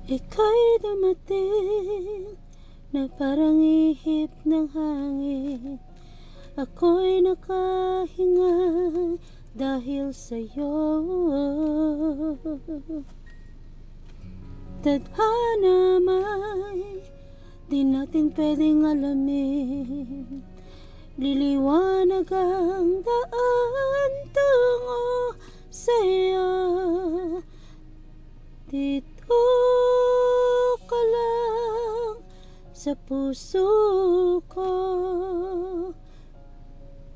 Ika'y dumating na parang ihip ng hangin. Ako'y nakahinga dahil sa'yo. Tadhana may di natin pwedeng alamin. Liliwanag ang daan tungo sa'yo. Dito ka lang sa puso ko.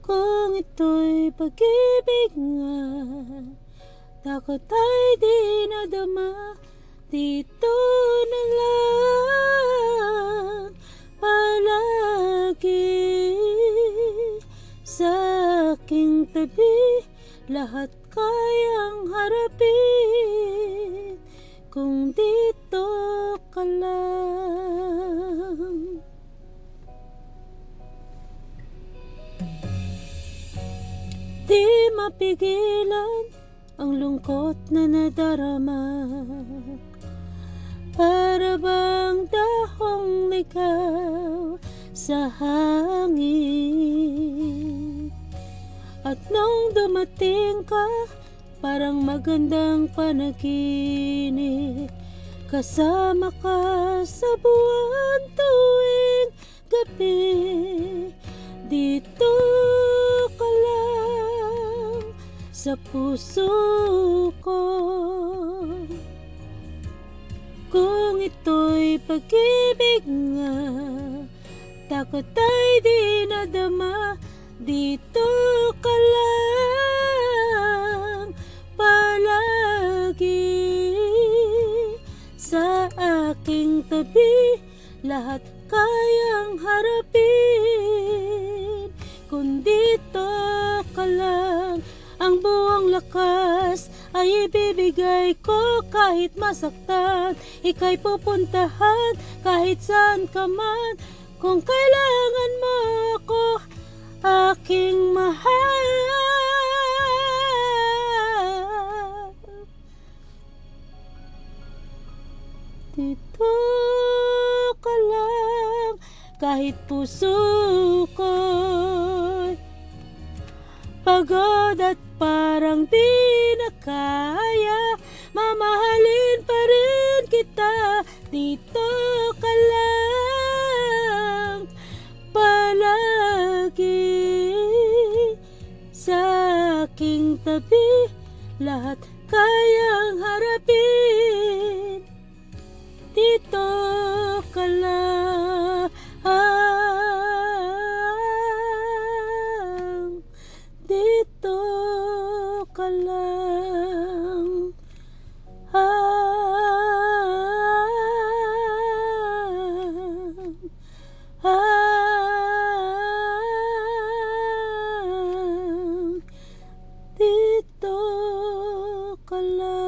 Kung ito'y pag-ibig nga, takot ay di nadama. Dito na lang palagi sa aking tabi. Lahat kayang harapin kung dito ka lang. Di mapigilan ang lungkot na nadarama. Para bang dahong ligaw sa hangin. At nung dumating ka, parang magandang panaginip. Kasama ka sa buwan tuwing gabi. Dito ka lang sa puso ko. Kung ito'y pag-ibig nga, takot ay di nadama. Dito ka lang palagi sa aking tabi. Lahat kayang harapin kung dito ka lang. Ang buong lakas ay ibibigay ko kahit masaktan. Ika'y pupuntahan kahit saan ka man. Kung kailangan mo ako, aking mahal. Dito ka lang kahit puso ko'y pagod at parang di na kaya. Mamahalin pa rin kita. Dito ka lang palagi sa aking tabi. Lahat kayang harapin. Dito ka lang. Dito ka lang. Dito ka lang.